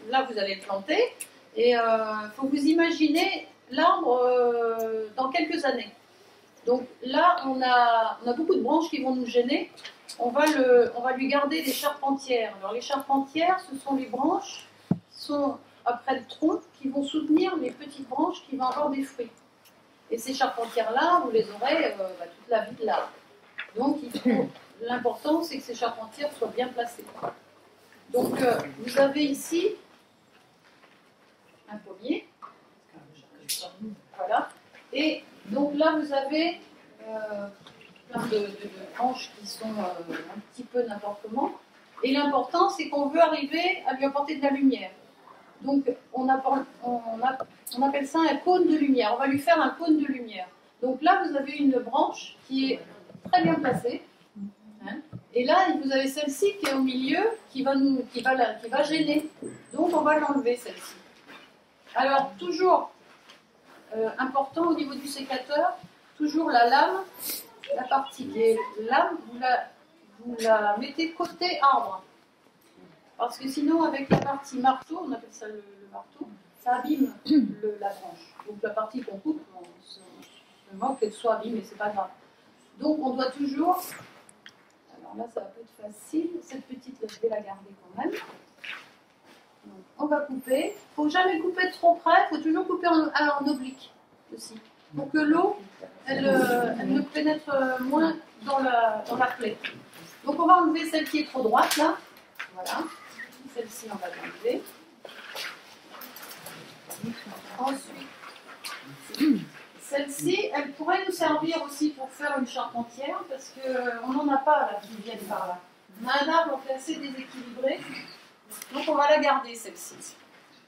là vous allez le planter, et il faut vous imaginer l'arbre dans quelques années. Donc là, on a beaucoup de branches qui vont nous gêner. On va lui garder des charpentières. Alors les charpentières, ce sont les branches qui sont après le tronc, qui vont soutenir les petites branches qui vont avoir des fruits. Et ces charpentières-là, vous les aurez toute la vie de l'arbre. Donc l'important, c'est que ces charpentières soient bien placées. Donc vous avez ici un pommier. Voilà. Et donc là, vous avez plein de branches qui sont un petit peu n'importe comment. Et l'important, c'est qu'on veut arriver à lui apporter de la lumière. Donc, on appelle ça un cône de lumière. On va lui faire un cône de lumière. Donc là, vous avez une branche qui est très bien placée. Hein, et là, vous avez celle-ci qui est au milieu, qui va gêner. Donc, on va l'enlever, celle-ci. Alors, toujours important au niveau du sécateur, toujours la lame, la partie qui est lame, vous la mettez côté arbre. Parce que sinon, avec la partie marteau, on appelle ça le marteau, ça abîme la branche. Donc la partie qu'on coupe, on se demande qu'elle soit abîmée, c'est pas grave. Donc on doit toujours, alors là ça va être facile, cette petite, je vais la garder quand même. Donc, on va couper. Il ne faut jamais couper trop près, il faut toujours couper en oblique aussi. Pour que l'eau, elle ne pénètre moins dans la plaie. Donc on va enlever celle qui est trop droite là. Voilà. Celle-ci, on va l'enlever. Ensuite, celle-ci, elle pourrait nous servir aussi pour faire une charpentière, parce qu'on n'en a pas là qui viennent par là. On a un arbre qui est assez déséquilibré, donc on va la garder celle-ci.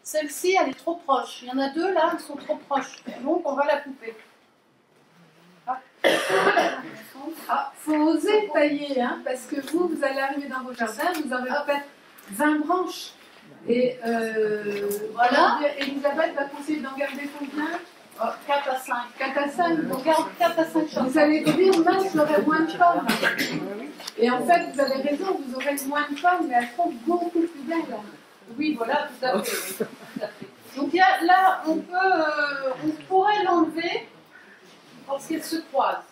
Celle-ci, elle est trop proche. Il y en a deux là, elles sont trop proches, donc on va la couper. Faut oser tailler, hein, parce que vous allez arriver dans vos jardins, vous aurez peut-être 20 branches. Et voilà. Elisabeth va conseiller d'en garder combien? 4 à 5. 4 à 5. On garde 4 à 5 choses. Vous allez dire, mince, j'aurai moins de pommes. Et en fait, vous avez raison, vous aurez moins de pommes, mais elles seront beaucoup plus belles. Oui, voilà, tout à fait. Oui. Tout à fait. Donc là, on pourrait l'enlever parce qu'elle se croise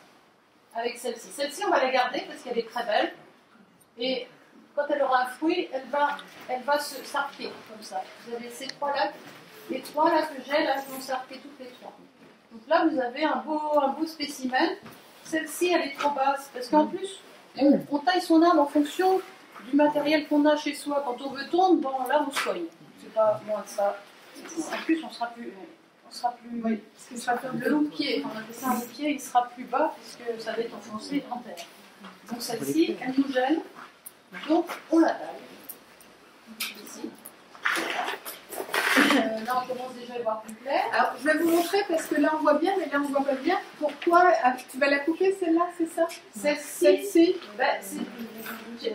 avec celle-ci. Celle-ci, on va la garder parce qu'elle est très belle. Et quand elle aura un fruit, elle va se s'arquer comme ça. Vous avez ces trois-là, les trois là que j'ai, là, elles vont s'arquer toutes les trois. Donc là, vous avez un beau spécimen. Celle-ci, elle est trop basse parce qu'en plus, on taille son arbre en fonction du matériel qu'on a chez soi. Quand on veut tondre, bon, là, on soigne. C'est pas moins de ça. En plus, on sera plus oui, parce qu'il sera comme le loup-pied. Quand on appelle ça un loup-pied, il sera plus bas puisque ça va être enfoncé en terre. Donc celle-ci, elle nous gêne. Donc on la taille. Ici. Là, on commence déjà à y voir plus clair. Alors, je vais vous montrer parce que là, on voit bien, mais là, on voit pas bien. Pourquoi tu vas la couper, celle-là, c'est ça? Celle-ci. Il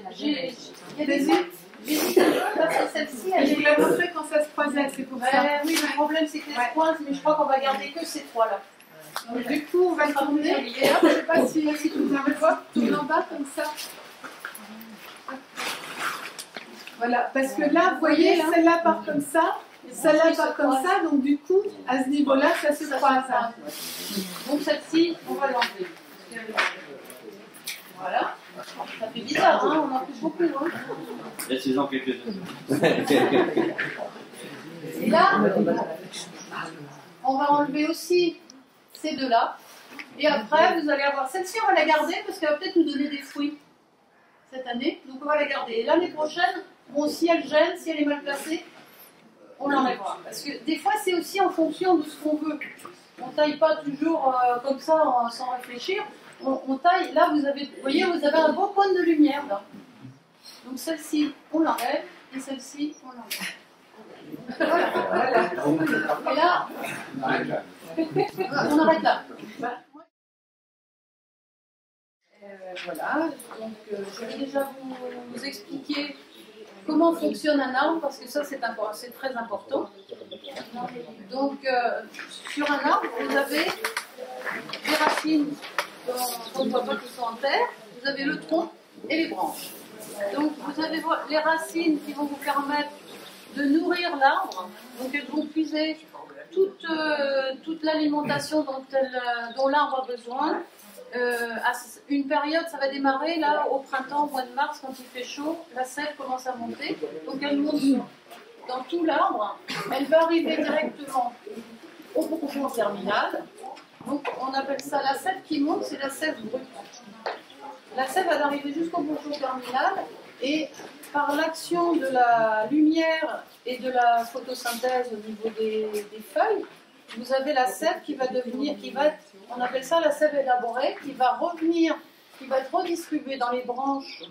y a des celle-ci, je vous la montrer quand ça se croisait, c'est pour ça. Oui, le problème c'est qu'elle se croise, mais je crois qu'on va garder que ces trois-là. Donc, du coup, on va tourner. Et là, je ne sais pas si vous avez voir, tourne en bas comme ça. Voilà, parce que là, vous voyez, celle-là part comme ça, celle-là part comme ça, donc du coup, à ce niveau-là, ça se croise. Donc celle-ci, on va l'enlever. Voilà. Ça fait bizarre, hein, on en fait beaucoup. Hein. Précisons quelques-unes. Et là, on va enlever aussi ces deux-là. Et après, vous allez avoir celle-ci, on va la garder parce qu'elle va peut-être nous donner des fruits cette année. Donc on va la garder. Et l'année prochaine, bon, si elle gêne, si elle est mal placée, on l'enlèvera. Parce que des fois, c'est aussi en fonction de ce qu'on veut. On ne taille pas toujours comme ça sans réfléchir. On taille, là vous voyez, vous avez un beau cône de lumière là. Donc celle-ci, on l'enlève, et celle-ci, on l'enlève. Voilà. Et là, on arrête là. Voilà, donc je vais déjà vous expliquer comment fonctionne un arbre, parce que ça c'est très important. Donc sur un arbre, vous avez des racines qu'on ne voit pas qui sont en terre, vous avez le tronc et les branches. Donc vous avez les racines qui vont vous permettre de nourrir l'arbre. Donc elles vont puiser toute l'alimentation dont l'arbre a besoin. À une période, ça va démarrer là au printemps, au mois de mars, quand il fait chaud, la sève commence à monter. Donc elle monte dans tout l'arbre. Elle va arriver directement au bourgeon terminal. Donc on appelle ça la sève qui monte, c'est la sève brute. La sève va arriver jusqu'au bourgeon terminal et par l'action de la lumière et de la photosynthèse au niveau des feuilles, vous avez la sève qui va devenir, on appelle ça la sève élaborée, qui va revenir, qui va être redistribuée dans les branches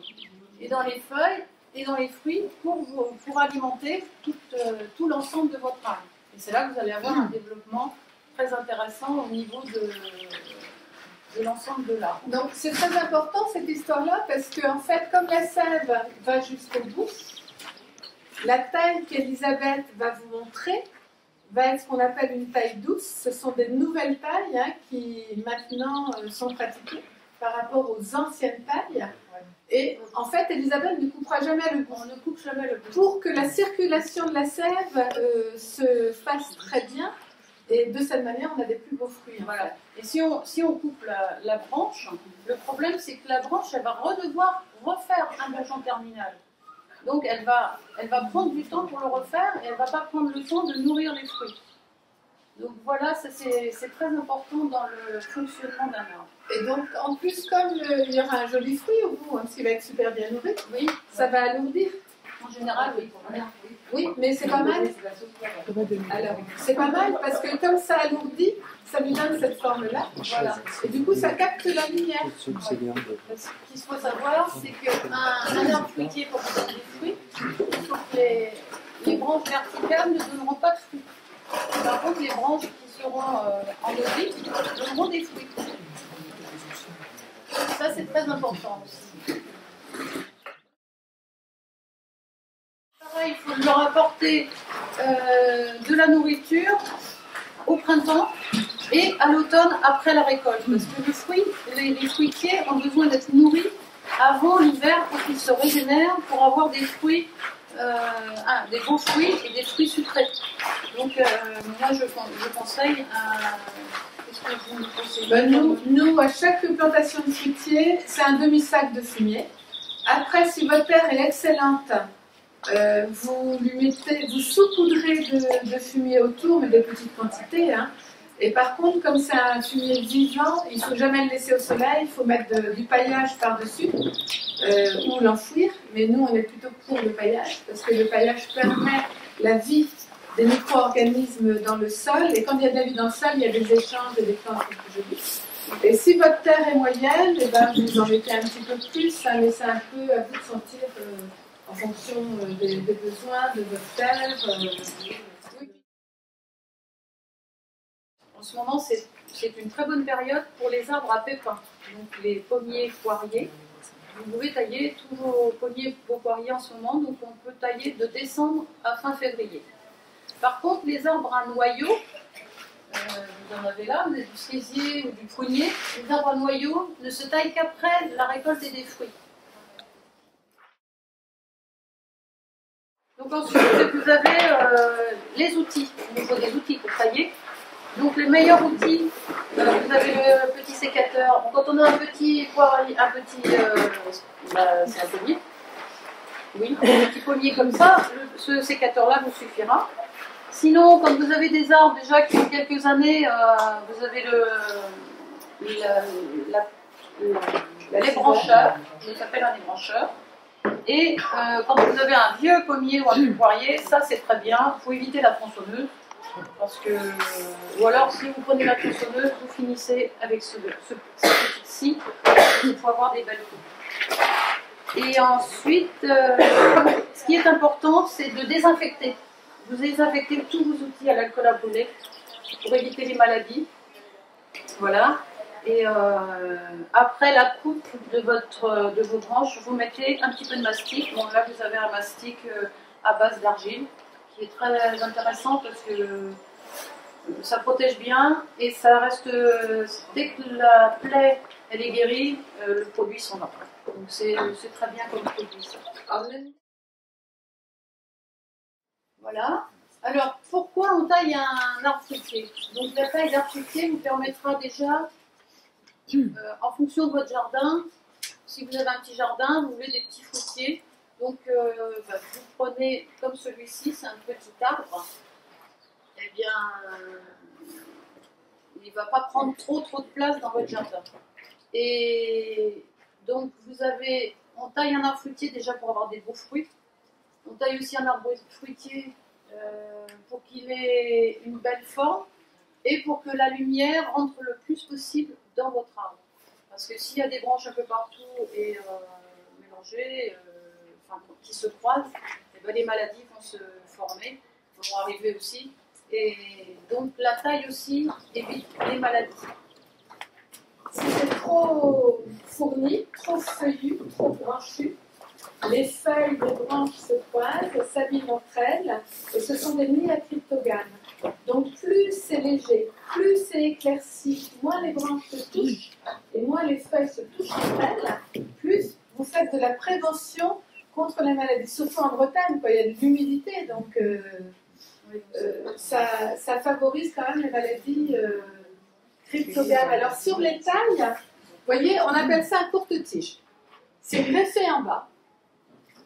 et dans les feuilles et dans les fruits pour alimenter tout l'ensemble de votre arbre. Et c'est là que vous allez avoir un développement très intéressant au niveau de l'ensemble de l'arbre. Donc c'est très important cette histoire-là parce que en fait, comme la sève va jusqu'au bout, la taille qu'Elisabeth va vous montrer va être ce qu'on appelle une taille douce. Ce sont des nouvelles tailles qui maintenant sont pratiquées par rapport aux anciennes tailles. Et en fait, Elisabeth ne coupera jamais le bout. On ne coupe jamais le bout. Pour que la circulation de la sève se fasse très bien. Et de cette manière, on a des plus beaux fruits. Voilà. Et si on coupe la branche, le problème c'est que la branche, elle va devoir refaire un bourgeon terminal. Donc elle va prendre du temps pour le refaire et elle ne va pas prendre le temps de nourrir les fruits. Donc voilà, c'est très important dans le fonctionnement d'un arbre. Et donc en plus, comme il y aura un joli fruit au bout, parce qu'il va être super bien nourri, oui, ça va alourdir. En général, oui. Oui, mais c'est pas mal. Alors, c'est pas mal parce que comme ça alourdit, ça lui donne cette forme-là. Voilà. Et du coup, ça capte la lumière. Ce qu'il faut savoir, c'est qu'un arbre fruitier, pour donner des fruits, il faut que les branches verticales ne donneront pas de fruits. Par contre, les branches qui seront en oblique donneront des fruits. Ça, c'est très important aussi. Il faut leur apporter de la nourriture au printemps et à l'automne après la récolte. Parce que les fruitiers ont besoin d'être nourris avant l'hiver pour qu'ils se régénèrent, pour avoir des fruits, des beaux fruits et des fruits sucrés. Donc moi je conseille qu'est-ce que vous me conseillez? Nous, à chaque plantation de fruitier, c'est un demi-sac de fumier. Après, si votre terre est excellente, vous saupoudrez de fumier autour, mais de petites quantités. Et par contre, comme c'est un fumier vivant, il ne faut jamais le laisser au soleil, il faut mettre du paillage par-dessus ou l'enfouir. Mais nous, on est plutôt pour le paillage, parce que le paillage permet la vie des micro-organismes dans le sol. Et quand il y a de la vie dans le sol, il y a des échanges et des plantes plus jolies. Et si votre terre est moyenne, vous en mettez un petit peu plus, mais c'est un peu à vous de sentir... en fonction des besoins de votre terre. En ce moment, c'est une très bonne période pour les arbres à pépins, donc les pommiers poiriers. Vous pouvez tailler tous vos pommiers, vos poiriers en ce moment, donc on peut tailler de décembre à fin février. Par contre, les arbres à noyaux, vous en avez là, vous avez du cerisier ou du prunier, les arbres à noyaux ne se taillent qu'après la récolte des fruits. Donc ensuite, vous avez les outils. Il faut des outils pour tailler. Donc les meilleurs outils, vous avez le petit sécateur. Quand on a un petit poirier, c'est un pommier. Oui, un petit pommier comme ça, ce sécateur-là vous suffira. Sinon, quand vous avez des arbres déjà qui ont quelques années, vous avez les brancheurs. Ça s'appelle un ébrancheur. Et quand vous avez un vieux pommier ou un vieux poirier, ça c'est très bien. Il faut éviter la tronçonneuse. Parce que, ou alors si vous prenez la tronçonneuse, vous finissez avec ce petit-ci. Il faut avoir des belles coupes. Et ensuite, ce qui est important, c'est de désinfecter. Vous désinfectez tous vos outils à l'alcool à brûler pour éviter les maladies. Voilà. Et après la coupe de vos branches, vous mettez un petit peu de mastic. Bon, là, vous avez un mastic à base d'argile qui est très intéressant parce que ça protège bien et ça reste. Dès que la plaie elle est guérie, le produit s'en va. Donc c'est très bien comme produit ça. Voilà. Alors, pourquoi on taille un arbre fruitier? Donc, la taille d'arbre fruitier vous permettra déjà, en fonction de votre jardin, si vous avez un petit jardin, vous voulez des petits fruitiers, donc vous prenez comme celui-ci, c'est un petit arbre, eh bien, il ne va pas prendre trop de place dans votre jardin. Et donc, on taille un arbre fruitier déjà pour avoir des beaux fruits. On taille aussi un arbre fruitier pour qu'il ait une belle forme et pour que la lumière rentre le plus possible dans votre arbre. Parce que s'il y a des branches un peu partout et mélangées, qui se croisent, et ben les maladies vont se former, vont arriver aussi. Et donc la taille aussi évite les maladies. Si c'est trop fourni, trop feuillu, trop branchu, les feuilles des branches se croisent, s'abîment entre elles, et ce sont des nids à cryptogames. Donc plus c'est léger, plus c'est éclairci, moins les branches se touchent, et moins les feuilles se touchent entre elles, plus vous faites de la prévention contre les maladies. Surtout en Bretagne, il y a de l'humidité, donc ça favorise quand même les maladies cryptogames. Alors sur les tailles, vous voyez, on appelle ça un courte-tige. C'est greffé en bas.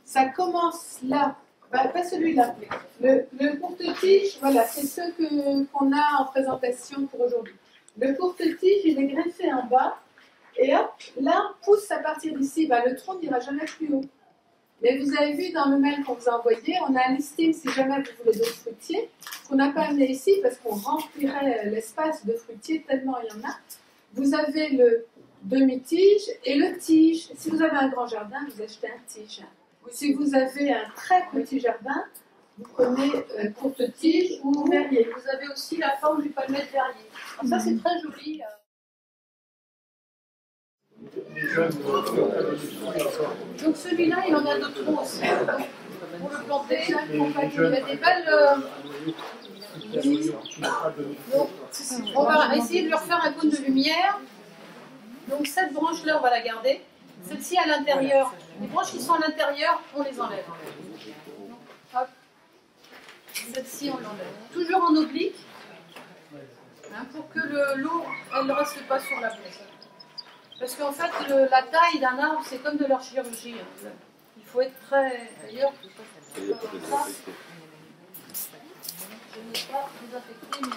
Ça commence là, pas celui-là. Le courte-tige, voilà, c'est ce qu'on a en présentation pour aujourd'hui. Le courte-tige, il est greffé en bas, et hop, l'arbre pousse à partir d'ici. Le tronc n'ira jamais plus haut. Mais vous avez vu dans le mail qu'on vous a envoyé, on a un listing si jamais vous voulez d'autres fruitiers, qu'on n'a pas amené ici parce qu'on remplirait l'espace de fruitiers tellement il y en a. Vous avez le demi-tige et le tige. Si vous avez un grand jardin, vous achetez un tige. Si vous avez un très petit jardin, vous prenez courte tige ou verrier. Vous avez aussi la forme du palmier de verrier. Alors ça, c'est très joli. Donc celui-là, il en a de trop aussi. Donc, pour le planter, il y a des belles... Donc, on va essayer de lui refaire un cône de lumière. Donc cette branche-là, on va la garder. Celle-ci à l'intérieur. Les branches qui sont à l'intérieur, on les enlève. Hop. Celle-ci, on l'enlève. Toujours en oblique. Pour que l'eau, elle ne reste pas sur la brise. Parce qu'en fait, la taille d'un arbre, c'est comme de leur chirurgie. Il faut être très... D'ailleurs, je n'ai pas désinfecté mon...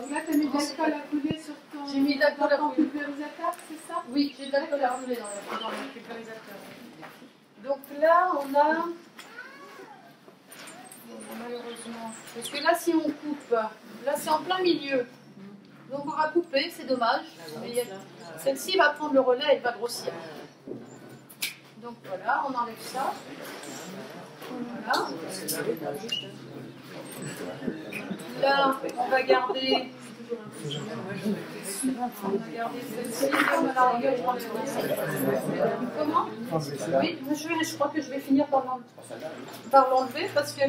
Donc là, tu as mis de l'alcool à couler sur ton... J'ai mis de l'alcool à couler. Pulvérisateur, c'est ça? Oui, j'ai de l'alcool à couler dans le pulvérisateur. Donc là, on a... Malheureusement. Parce que là, si on coupe, là, c'est en plein milieu. Donc on va couper, c'est dommage. Celle-ci va prendre le relais, elle va grossir. Donc voilà, on enlève ça. Voilà. Là, on va garder celle-ci. Comment? Oui, je crois que je vais finir par l'enlever parce que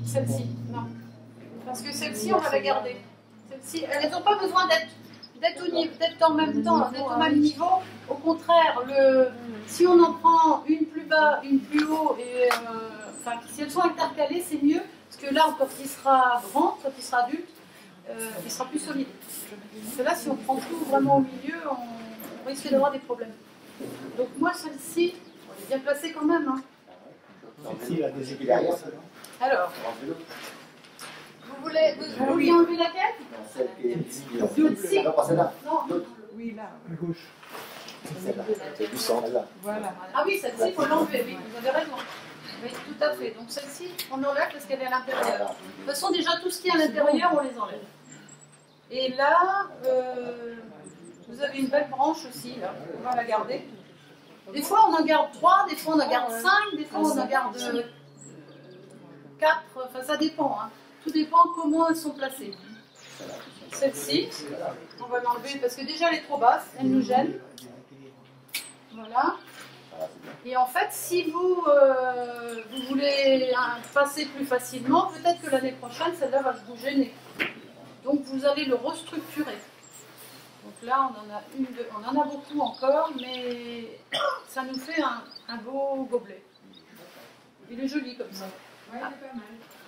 celle-ci, non. Parce que celle-ci, on va la garder. Elles n'ont pas besoin d'être en même temps, d'être au même niveau. Au contraire, si on en prend une plus bas, une plus haut, et si elles sont intercalées, c'est mieux, parce que l'arbre, quand il sera grand, quand il sera adulte, il sera plus solide. Parce que là, si on prend tout vraiment au milieu, on risque d'avoir des problèmes. Donc moi, celle-ci, on est bien placée quand même. Hein. Celle-ci, la des aiguilles derrière, ça, non? Alors, vous voulez enlever laquelle? Celle qui est ici. Non, pas celle-là. Non. Oui, là. À gauche. Celle-là. C'est du sang, là. Voilà. Ah oui, celle-ci, il faut l'enlever, oui, vous avez raison. Oui, tout à fait. Donc celle-ci, on l'enlève parce qu'elle est à l'intérieur. De toute façon, déjà, tout ce qui est à l'intérieur, on les enlève. Et là, vous avez une belle branche aussi, là. On va la garder. Des fois, on en garde 3, des fois, on en garde 5, des fois, on en garde 4. Enfin, ça dépend. Hein. Tout dépend comment elles sont placées. Celle-ci, on va l'enlever parce que déjà, elle est trop basse. Elle nous gêne. Voilà. Et en fait, si vous voulez passer plus facilement, peut-être que l'année prochaine, celle-là va vous gêner. Donc, vous allez le restructurer. Donc là, on en a beaucoup encore, mais ça nous fait un beau gobelet. Il est joli comme ça. Ouais, c'est pas mal.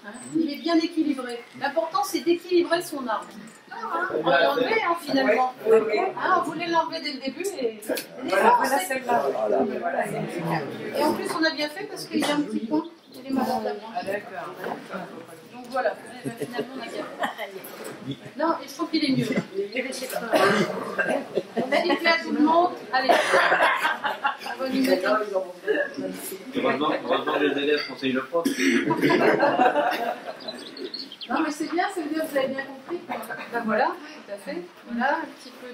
Hein, il est bien équilibré. L'important, c'est d'équilibrer son arbre. On va l'enlever, hein, finalement. Ah, on voulait l'enlever dès le début. Et Voilà celle-là. et en plus, on a bien fait parce qu'il y a un petit point. Il est malade avant. Ah, d'accord. Donc voilà, eh ben, finalement, on a bien fait. Non, et je trouve qu'il est mieux. On habitue à tout le monde. Allez. On va lui mettre un- Heureusement que les élèves conseillent le prof. Non, mais c'est bien, ça veut dire que vous avez bien compris. Quoi. Ben voilà, tout à fait. Voilà, un petit peu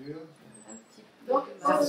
de. Donc, quand